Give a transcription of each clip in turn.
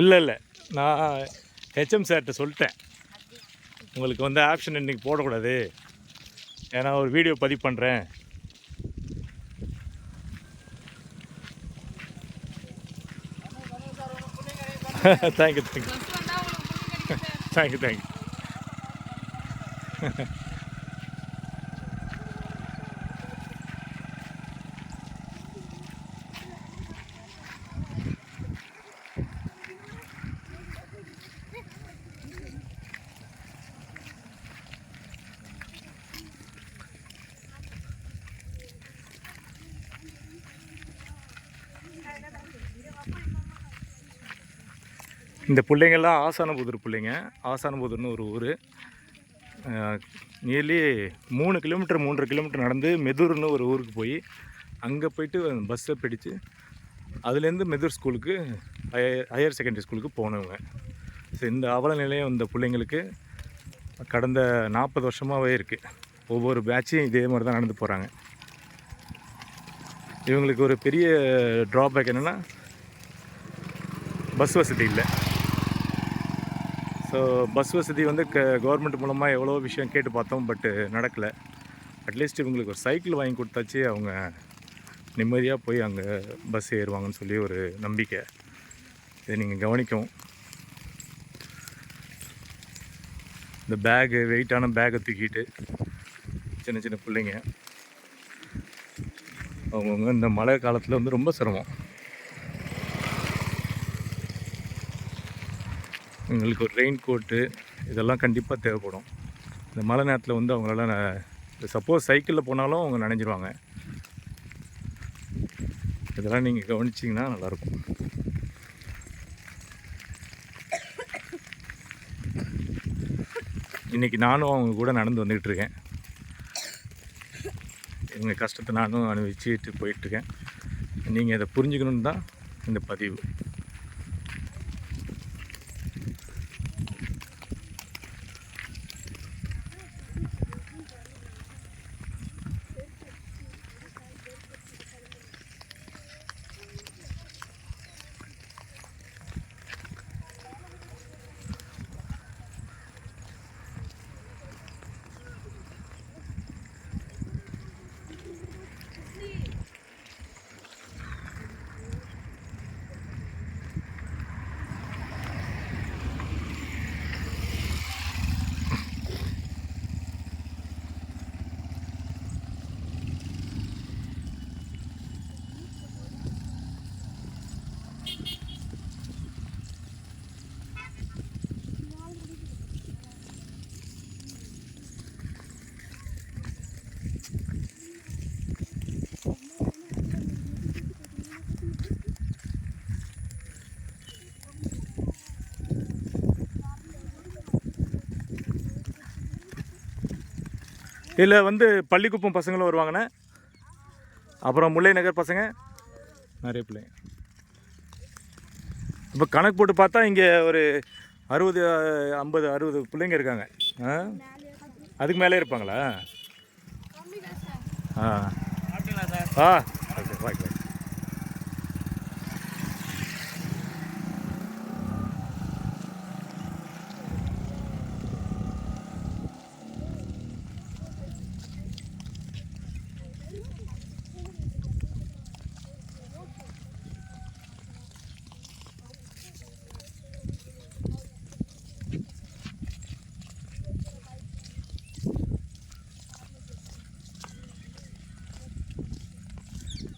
இல்லை இல்லை, நான் ஹெச்எம் சார்கிட்ட சொல்லிட்டேன், உங்களுக்கு வந்து ஆப்ஷன் இன்றைக்கி போடக்கூடாது, ஏன்னா ஒரு வீடியோ பதிவு பண்ணுறேன். Thank you thank you thank you thank you. இந்த பிள்ளைங்கள்லாம் ஆசானபுதூர் பிள்ளைங்க. ஆசானபுதூர்னு ஒரு ஊர். நியர்லி 3 கிலோமீட்டர் 3.5 கிலோமீட்டர் நடந்து மெதூர்னு ஒரு ஊருக்கு போய் அங்கே போய்ட்டு பஸ்ஸை பிடிச்சு அதுலேருந்து மெதூர் ஸ்கூலுக்கு ஹையர் செகண்டரி ஸ்கூலுக்கு போனவங்க. ஸோ இந்த அவல நிலையம் இந்த பிள்ளைங்களுக்கு கடந்த 40 வருஷமாகவே இருக்குது. ஒவ்வொரு பேட்சும் இதே மாதிரி தான் நடந்து போகிறாங்க. இவங்களுக்கு ஒரு பெரிய ட்ராபேக் என்னென்னா பஸ் வசதி இல்லை. ஸோ பஸ் வசதி வந்து கவர்மெண்ட் மூலமாக எவ்வளோ விஷயம் கேட்டு பார்த்தோம், பட்டு நடக்கலை. அட்லீஸ்ட் இவங்களுக்கு ஒரு சைக்கிள் வாங்கி கொடுத்தாச்சு அவங்க நிம்மதியாக போய் அங்கே பஸ் ஏறுவாங்கன்னு சொல்லி ஒரு நம்பிக்கை. இதை நீங்கள் கவனிக்கவும். இந்த பேகு, வெயிட்டான பேக்கை தூக்கிட்டு சின்ன சின்ன பிள்ளைங்க அவங்கவுங்க இந்த மழை காலத்தில் வந்து ரொம்ப சிரமம். எங்களுக்கு ஒரு ரெயின் கோட்டு இதெல்லாம் கண்டிப்பாக தேவைப்படும். இந்த மழை நேரத்தில் வந்து அவங்களால சப்போஸ் சைக்கிளில் போனாலும் அவங்க நனைஞ்சிருவாங்க. இதெல்லாம் நீங்கள் கவனிச்சிங்கன்னா நல்லாயிருக்கும். இன்றைக்கி நானும் அவங்க கூட நடந்து வந்துக்கிட்டுருக்கேன். இவங்க கஷ்டத்தை நானும் அனுபவிச்சுட்டு போயிட்டுருக்கேன். நீங்கள் இதை புரிஞ்சுக்கணுன்னு தான் இந்த பதிவு. இதில் வந்து பள்ளிக்குப்பம் பசங்களும் வருவாங்கண்ணே, அப்புறம் முல்லை நகர் பசங்க நிறைய பிள்ளைங்க. இப்போ கணக்கு போட்டு பார்த்தா இங்கே ஒரு 60 50 60 பிள்ளைங்க இருக்காங்க. அதுக்கு மேலே இருப்பாங்களா? ஓகே வாய்க்கு.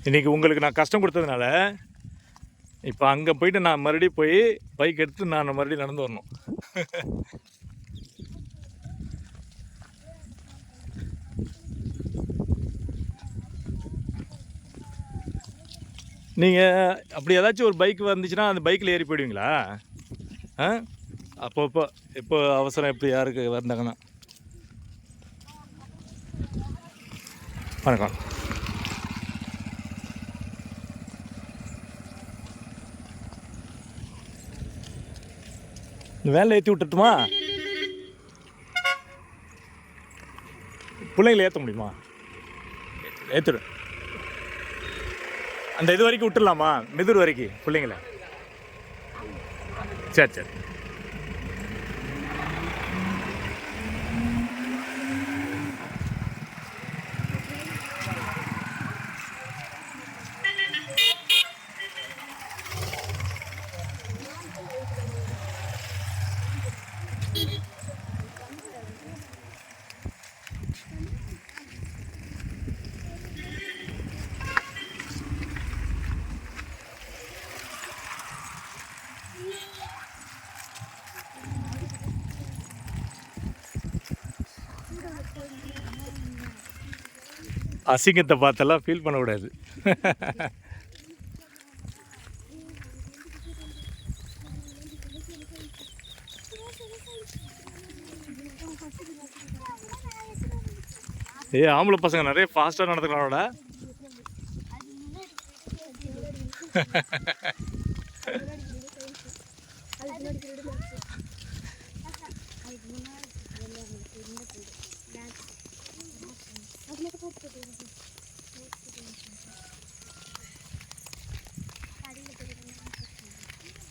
இன்றைக்கி உங்களுக்கு நான் கஷ்டம் கொடுத்ததுனால இப்போ அங்கே போயிட்டு நான் மறுபடியும் போய் பைக் எடுத்து நான் மறுபடியும் நடந்து வரணும். நீங்கள் அப்படி ஏதாச்சும் ஒரு பைக் வந்துச்சுன்னா அந்த பைக்கில் ஏறி போயிடுவீங்களா? அப்போ இப்போ அவசரம் எப்படி யாருக்கு வந்தாங்கன்னா? வணக்கம். இந்த வேலை ஏற்றி விட்டுட்டுமா? பிள்ளைங்களை ஏற்ற முடியுமா? ஏற்றிடு. அந்த இது வரைக்கும் விட்டுடலாமா? மெதூர் வரைக்கும் பிள்ளைங்கள சரி சரி. அசிங்கத்தை பார்த்தெல்லாம் ஃபீல் பண்ணக்கூடாது. ஆம்பளை பசங்க நிறைய ஃபாஸ்ட்டாக நடந்துக்கிறானோட.